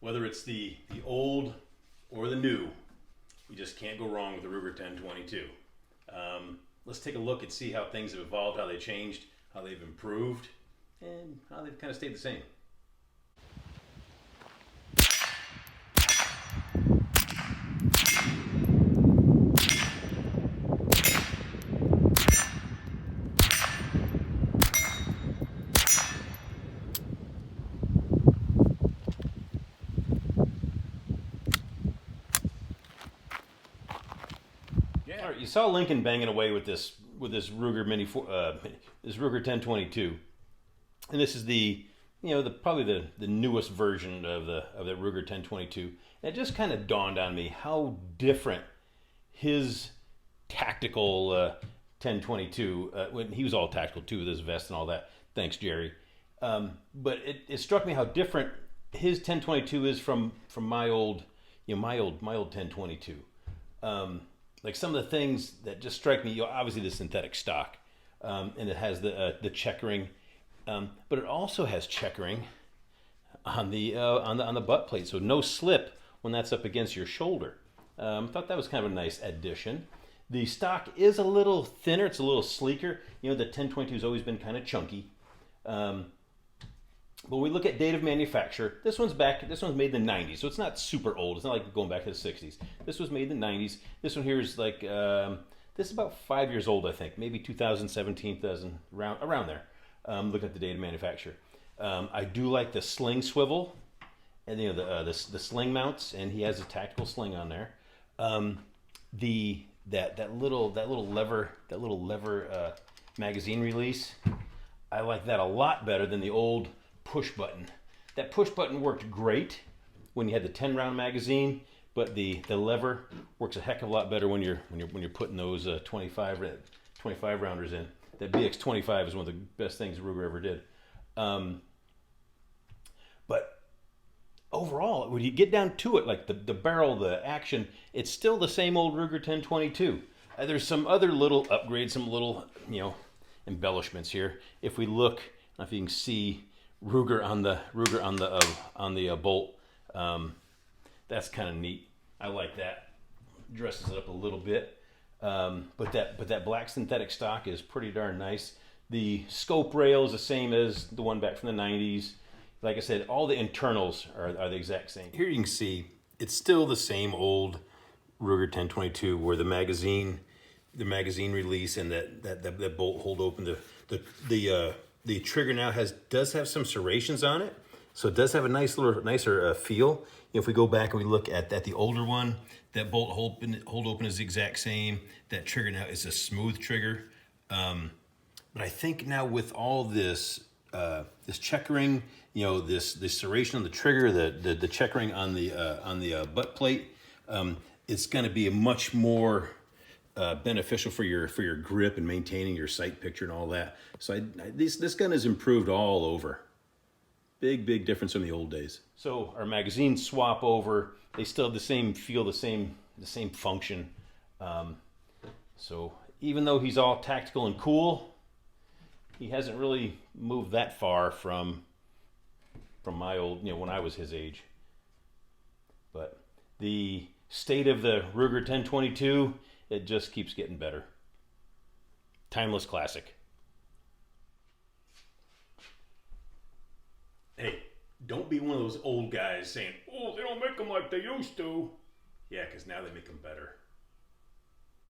Whether it's the old or the new, you just can't go wrong with the Ruger 1022. Let's take a look and see how things have evolved, how they changed, how they've improved, and how they've kind of stayed the same. All right, you saw Lincoln banging away with this Ruger this Ruger 1022, and this is the probably the newest version of the Ruger 1022. And it just kind of dawned on me how different his tactical 1022 when he was all tactical too with his vest and all that. Thanks, Jerry. But it struck me how different his 1022 is from my old 1022. Like some of the things that just strike me, obviously the synthetic stock, and it has the checkering, but it also has checkering on the butt plate, so no slip when that's up against your shoulder. Thought that was kind of a nice addition. The stock is a little thinner; it's a little sleeker. The 1022 has always been kind of chunky. But when we look at date of manufacture, this one's made in the 90s, so it's not super old. It's not like going back to the 60s. This was made in the 90s. This one here is like, this is about 5 years old, I think. Maybe 2017, around there, looking at the date of manufacture. I do like the sling swivel, and the sling mounts, and he has a tactical sling on there. That little lever magazine release, I like that a lot better than the old push button. That push button worked great when you had the 10-round magazine, but the lever works a heck of a lot better when you're putting those 25 rounders in. That BX25 is one of the best things Ruger ever did. But overall, when you get down to it, like the barrel, the action, it's still the same old Ruger 1022. There's some other little upgrades, some little embellishments here. If we look, I don't know if you can see Ruger on the bolt. That's kind of neat. I like that. Dresses it up a little bit. But that black synthetic stock is pretty darn nice. The scope rail is the same as the one back from the 90s. Like I said, all the internals are the exact same. Here you can see it's still the same old Ruger 1022 where the magazine release and that bolt hold open. The trigger now does have some serrations on it, so it does have a nicer feel. If we go back and we look at the older one, that bolt hold open is the exact same. That trigger now is a smooth trigger. But I think now with all this checkering, this serration on the trigger, the checkering on the butt plate, it's going to be a much more beneficial for your grip and maintaining your sight picture and all that. So this gun has improved all over. Big difference from the old days. So our magazine swap over, they still have the same feel, the same function. So even though he's all tactical and cool, he hasn't really moved that far from my old, when I was his age. But the state of the Ruger 1022, it just keeps getting better. Timeless classic. Hey, don't be one of those old guys saying, "Oh, they don't make them like they used to." Yeah, because now they make them better.